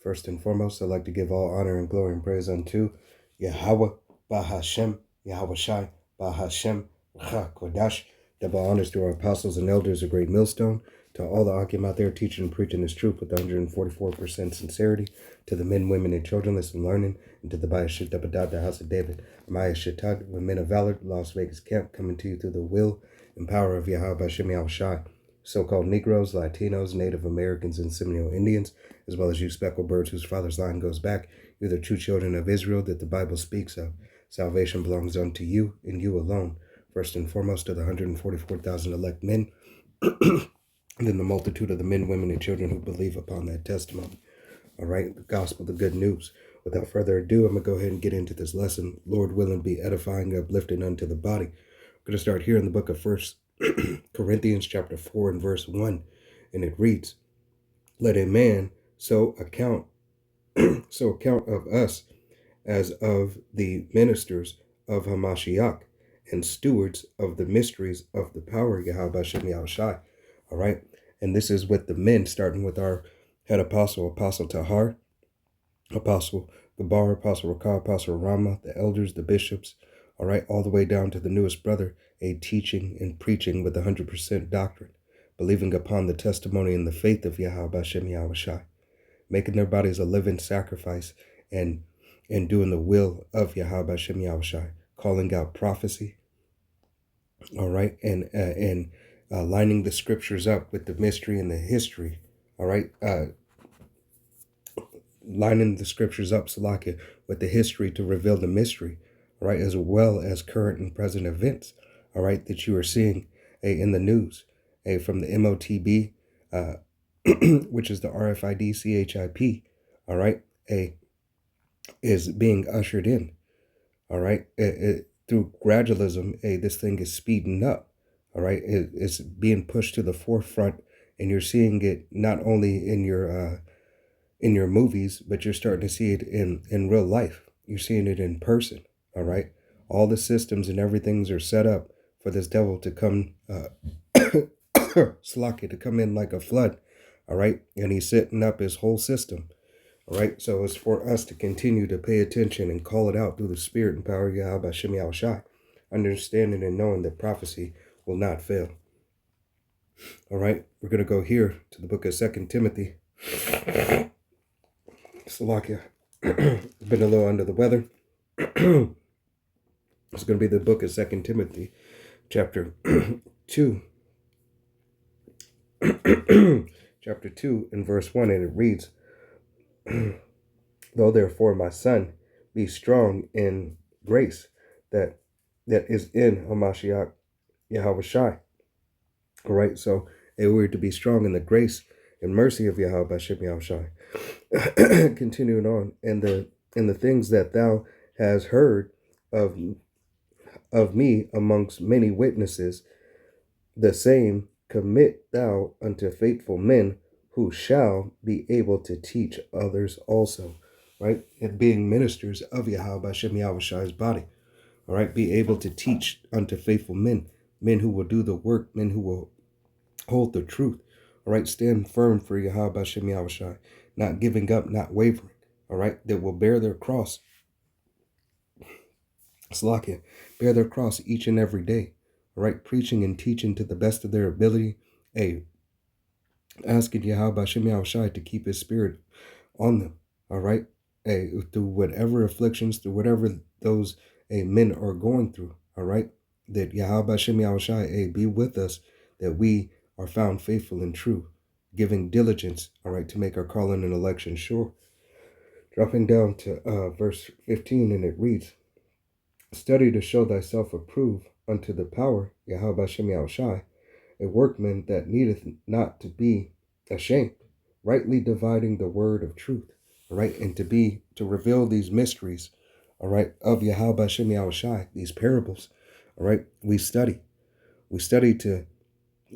First and foremost, I'd like to give all honor and glory and praise unto Yahweh, Bahashem, Yahweh Shai, Bahashem, Kodash. Double honors to our apostles and elders of Great Millstone, to all the Akim out there teaching and preaching this truth with 144% sincerity, to the men, women, and children listening, learning, and to the Bayashit Dabadad, the house of David, Maya Shetad, with men of valor, Las Vegas camp, coming to you through the will and power of Yahweh Bashem Yahweh Shai. So-called Negroes, Latinos, Native Americans, and Seminole Indians, as well as you speckled birds whose father's line goes back, you're the true children of Israel that the Bible speaks of. Salvation belongs unto you and you alone. First and foremost to the 144,000 elect men, and then the multitude of the men, women, and children who believe upon that testimony. All right, the gospel, the good news. Without further ado, I'm going to go ahead and get into this lesson. Lord willing, be edifying, uplifting unto the body. I'm going to start here in the book of First Corinthians chapter 4 and verse 1, and it reads, let a man so account of us as of the ministers of Hamashiach and stewards of the mysteries of the power Yahweh Shem Yahushai. All right, and this is with the men, starting with our head apostle, Apostle Tahar, Apostle Gabar, Apostle Rakah, Apostle Rama, the elders, the bishops, all right, all the way down to the newest brother, a teaching and preaching with 100% doctrine, believing upon the testimony and the faith of Yahweh Shem Yahushai, making their bodies a living sacrifice and doing the will of Yahweh Shem Yahushai, calling out prophecy, all right, and lining the scriptures up with the mystery and the history, all right, lining the scriptures up, Salakia, with the history to reveal the mystery, all right, as well as current and present events, all right, that you are seeing in the news, from the MOTB, which is the RFID CHIP, all right, is being ushered in, all right, through gradualism, this thing is speeding up, all right, it's being pushed to the forefront, and you're seeing it not only in your movies, but you're starting to see it in real life. You're seeing it in person, all right, all the systems and everything's are set up for this devil to come, Slacky, to come in like a flood, all right, and he's setting up his whole system. All right, so it's for us to continue to pay attention and call it out through the spirit and power of Yahweh Shem Yahushai, understanding and knowing that prophecy will not fail. All right, we're going to go here to the book of 2 Timothy. Salakia, been a little under the weather. It's going to be the book of 2 Timothy, chapter 2. Chapter 2 and verse 1, and it reads, though therefore, my son, be strong in grace that is in Hamashiach Yahweh Shai. All right, so we're to be strong in the grace and mercy of Yahweh Shem Yahweh Shai. Continuing on, and the things that thou hast heard of me amongst many witnesses, the same commit thou unto faithful men, who shall be able to teach others also, right? And being ministers of Yahweh Shem Yahweh Shai's body, all right? Be able to teach unto faithful men, men who will do the work, men who will hold the truth, all right? Stand firm for Yahweh Shem Yahweh Shai, not giving up, not wavering, all right? That will bear their cross, Slakia, bear their cross each and every day, all right? Preaching and teaching to the best of their ability, asking Yahweh Shem Yahushai to keep his spirit on them, all right? Through whatever afflictions, through whatever those men are going through, all right? That Yahweh Shem Yahushai be with us, that we are found faithful and true, giving diligence, all right, to make our calling and election sure. Dropping down to verse 15, and it reads, study to show thyself approved unto the power, Yahweh Shem Yahushai, a workman that needeth not to be ashamed, rightly dividing the word of truth, all right, and to reveal these mysteries, all right, of Yahweh Shem Yahushai, these parables, all right, we study to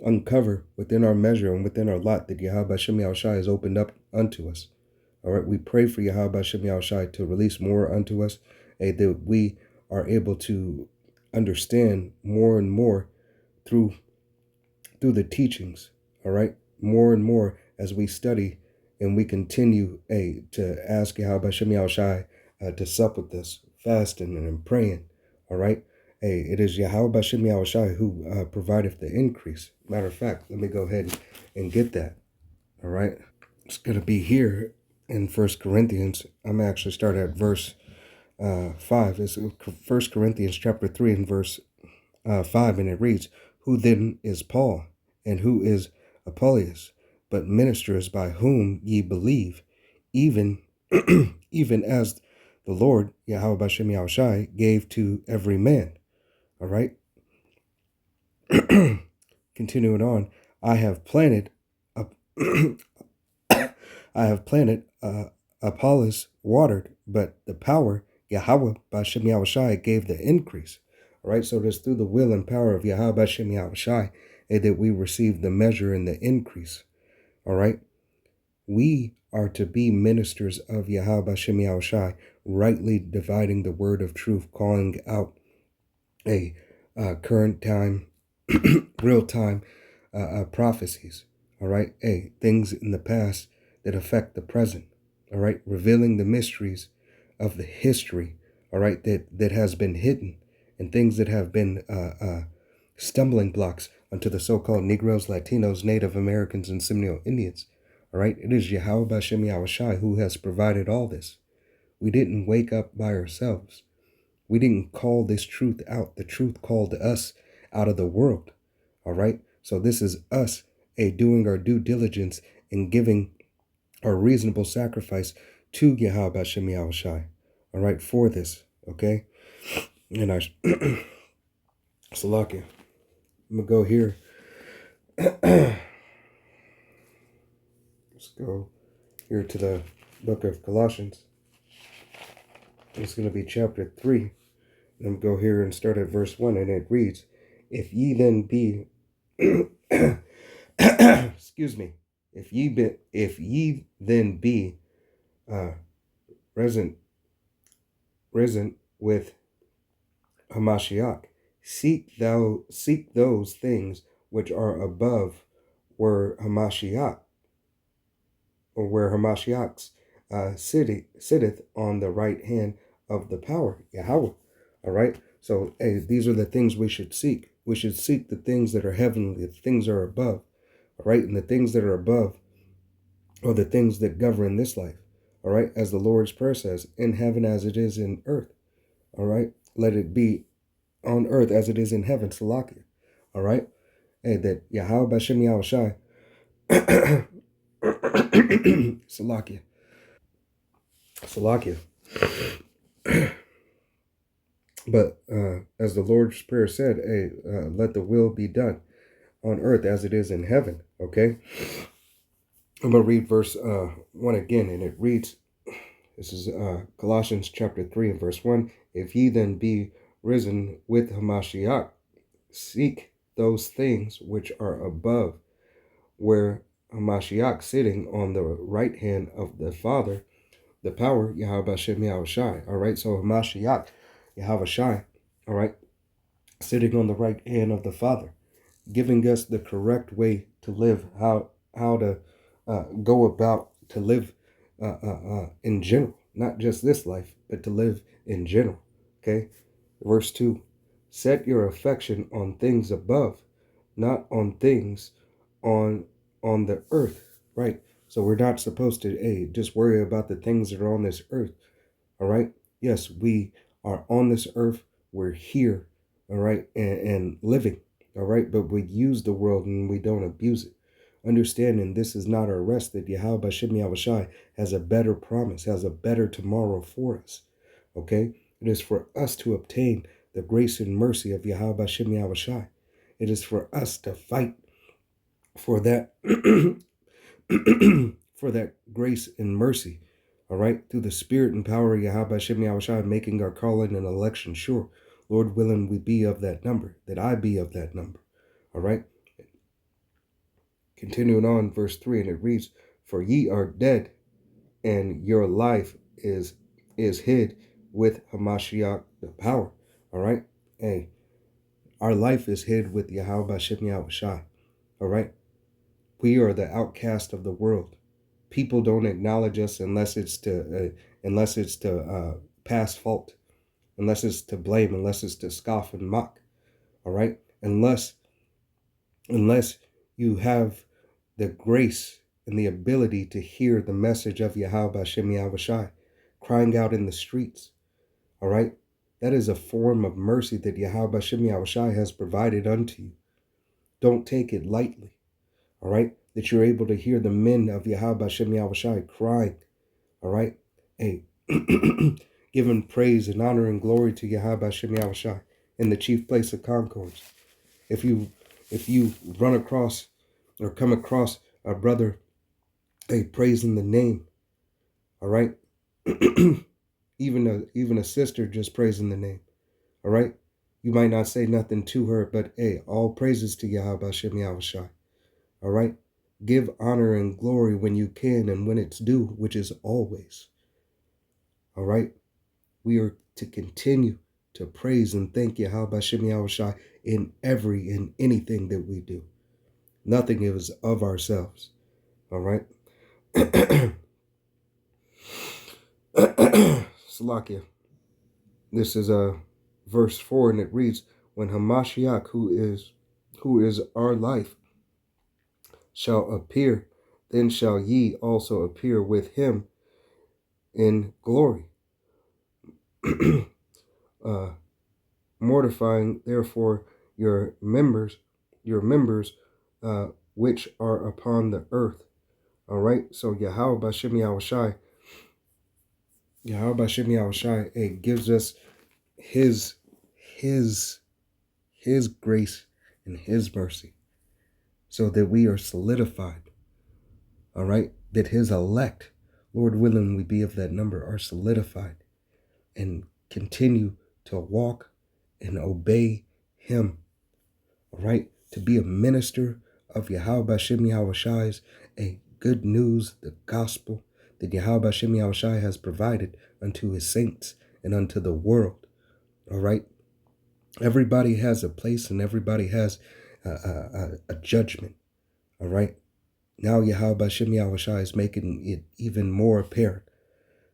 uncover within our measure and within our lot that Yahweh Shem Yahushai has opened up unto us, all right. We pray for Yahweh Shem Yahushai to release more unto us, that we are able to understand more and more through the teachings, all right, more and more as we study and we continue to ask Yahweh Hashem Yahushai to sup with us, fasting and praying. All right. It is Yahweh Hashem Yahushai who provideth the increase. Matter of fact, let me go ahead and get that. All right. It's going to be here in 1 Corinthians. I'm actually start at verse 5. It's 1 Corinthians chapter 3 and verse 5, and it reads, "Who then is Paul, and who is Apollos, but ministers by whom ye believe, even even as the Lord Yahweh Bashem Yahushai gave to every man." All right. Continuing on, I have planted Apollos watered, but the power Yahweh Bashem Yahushai gave the increase. All right, so it is through the will and power of Yahweh Bashem Yahushai that we receive the measure and the increase. All right, we are to be ministers of Yahweh Bashem Yahushai, rightly dividing the word of truth, calling out a current time, real time prophecies. All right, things in the past that affect the present. All right, revealing the mysteries of the history. All right, that has been hidden, and things that have been stumbling blocks unto the so-called Negroes, Latinos, Native Americans, and Seminole Indians. All right, it is Yahweh Bashem Yahushai who has provided all this. We didn't wake up by ourselves. We didn't call this truth out. The truth called us out of the world. All right, so this is us doing our due diligence and giving our reasonable sacrifice to Yahweh Bashem Yahushai. All right, for this, okay? And I, Salakia, I'm going to go here. Let's go here to the book of Colossians. It's going to be chapter 3. And I'm going to go here and start at verse 1, and it reads, "If ye then be, excuse me, if ye then be risen with Hamashiach, seek those things which are above, where Hamashiach, or where Hamashiach's sitteth on the right hand of the power, Yahweh." All right. So these are the things we should seek. We should seek the things that are heavenly, the things that are above. All right. And the things that are above are the things that govern this life. All right. As the Lord's Prayer says, in heaven as it is in earth. All right. Let it be on earth as it is in heaven. Salakia. All right. That Yahweh Bashem Yahushai. Salakia. Salakia. But as the Lord's Prayer said, let the will be done on earth as it is in heaven. Okay. I'm going to read verse 1 again, and it reads, this is Colossians chapter 3 and verse 1. "If ye then be risen with Hamashiach, seek those things which are above, where Hamashiach sitting on the right hand of the Father, the power, Yahweh Bashem Yahushai." All right, so Hamashiach, Yahweh Shai, all right, sitting on the right hand of the Father, giving us the correct way to live, how to go about to live in general, not just this life, but to live in general. Okay, verse 2: "Set your affection on things above, not on things on the earth." Right. So we're not supposed to just worry about the things that are on this earth. All right. Yes, we are on this earth. We're here. All right, and living. All right, but we use the world and we don't abuse it. Understanding this is not our rest, that Yahweh Bashem Yahushai has a better promise, has a better tomorrow for us. Okay? It is for us to obtain the grace and mercy of Yahweh Bashem Yahushai. It is for us to fight for that for that grace and mercy. All right? Through the spirit and power of Yahweh Bashem Yahushai, making our calling and election sure. Lord willing, we be of that number, that I be of that number. All right? Continuing on, verse 3, and it reads, "For ye are dead, and your life is hid with Hamashiach, the power." All right? Our life is hid with Yahweh Bashem Yahushai. All right? We are the outcast of the world. People don't acknowledge us unless it's to pass fault, unless it's to blame, unless it's to scoff and mock. All right, unless you have the grace and the ability to hear the message of Yahweh Hashem Yahweh Shai crying out in the streets. All right, that is a form of mercy that Yahweh Hashem Yahweh Shai has provided unto you. Don't take it lightly. All right, that you're able to hear the men of Yahweh Hashem Yahweh Shai crying. All right, hey, giving praise and honor and glory to Yahweh Hashem Yahweh Shai in the chief place of concourse. If you run across or come across a brother, hey, praising the name, all right, even a sister just praising the name, all right, you might not say nothing to her, but hey, all praises to Yahweh Hashem Yahweh Shai, all right. Give honor and glory when you can and when it's due, which is always. All right. We are to continue to praise and thank Yahweh Hashem Yahweh Shai in anything that we do. Nothing is of ourselves. All right. Salakia. This is verse 4, and it reads, when Hamashiach, who is our life, shall appear, then shall ye also appear with him in glory. Mortifying therefore your members which are upon the earth. All right, so Yahweh Hashem Yahweh Shai, it gives us his grace and his mercy, so that we are solidified. All right, that his elect, Lord willing, we be of that number, are solidified and continue to walk and obey him. All right, to be a minister of Yahweh Hashem Yahweh Shai's a good news, the gospel that Yahweh Hashem Yahweh Shai has provided unto his saints and unto the world. All right, everybody has a place and everybody has a judgment. All right, now Yahweh Hashem Yahweh Shai is making it even more apparent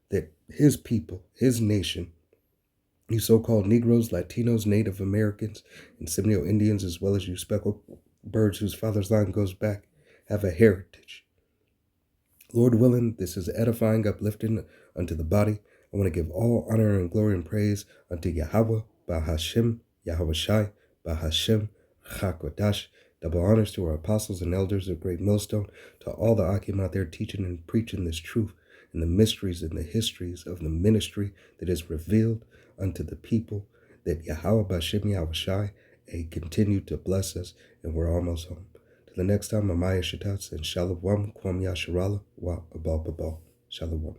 that his people, his nation, you so-called Negroes, Latinos, Native Americans, and Seminole Indians, as well as you speckled birds whose father's line goes back, have a heritage. Lord willing, this is edifying, uplifting unto the body. I want to give all honor and glory and praise unto Yahweh, Bahashem, Yahweh Shai, Bahashem, Chakodash. Double honors to our apostles and elders of Great Millstone, to all the Akim out there teaching and preaching this truth and the mysteries and the histories of the ministry that is revealed unto the people, that Yahweh Bashem Yahweh Shai continue to bless us, and we're almost home. Till the next time, Amaya Shatats and Shalom Kwam Yasharala wa Abal Babal. Shalom.